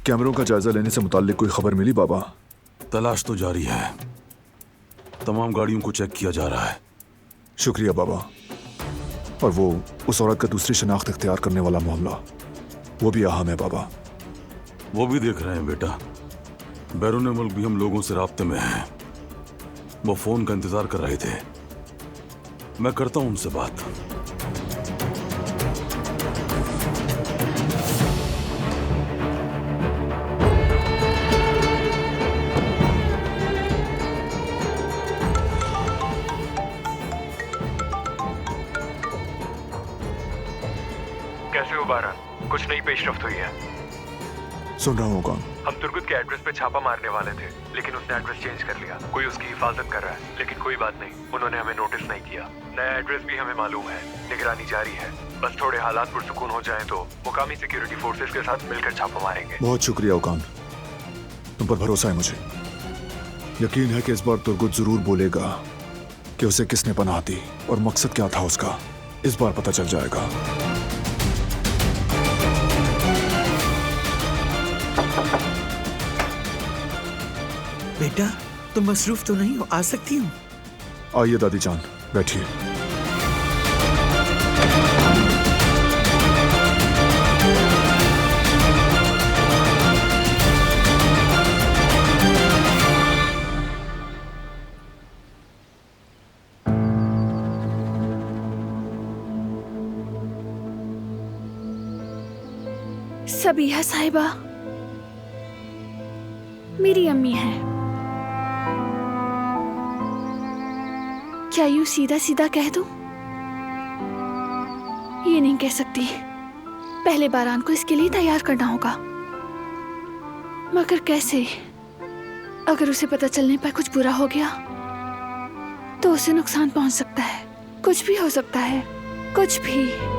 कैमरों का जायजा लेने से मुताल्लिक कोई खबर मिली बाबा? तलाश तो जारी है, तमाम गाड़ियों को चेक किया जा रहा है। शुक्रिया बाबा। और वो उस औरत का दूसरी शनाख्त इख्तियार करने वाला मामला, वो भी अहम है बाबा। वो भी देख रहे हैं बेटा। बैरून मुल्क भी हम लोगों से राब्ते में हैं। वो फोन का इंतजार कर रहे थे। मैं करता हूं उनसे बात। कैसे हो बारान? कुछ नई पेशरफ्त हुई है? सुन रहा हूँ कौन? हम तुर्गुत के एड्रेस पे छापा मारने वाले थे, लेकिन उसने एड्रेस चेंज कर लिया। कोई उसकी हिफाजत कर रहा है, लेकिन कोई बात नहीं, उन्होंने हमें नोटिस नहीं किया। नया एड्रेस भी हमें मालूम है, निगरानी जारी है। बस थोड़े हालात पुरसुकून हो जाएं तो मुकामी सिक्योरिटी फोर्सेस के साथ मिलकर छापा मारेंगे। बहुत शुक्रिया ओकान, तुम पर भरोसा है मुझे। यकीन है कि इस बार तुर्गुत जरूर बोलेगा कि उसे किसने पनाह दी और मकसद क्या था उसका। इस बार पता चल जाएगा। बेटा, तुम मसरूफ तो नहीं हो? आ सकती हूँ? आइए दादी जान, बैठिए। सबीहा साहिबा मेरी अम्मी है। क्या यूं सीधा सीधा कह दूं? ये नहीं कह सकती। पहले बारान को इसके लिए तैयार करना होगा। मगर कैसे? अगर उसे पता चलने पर कुछ बुरा हो गया तो उसे नुकसान पहुंच सकता है। कुछ भी हो सकता है, कुछ भी।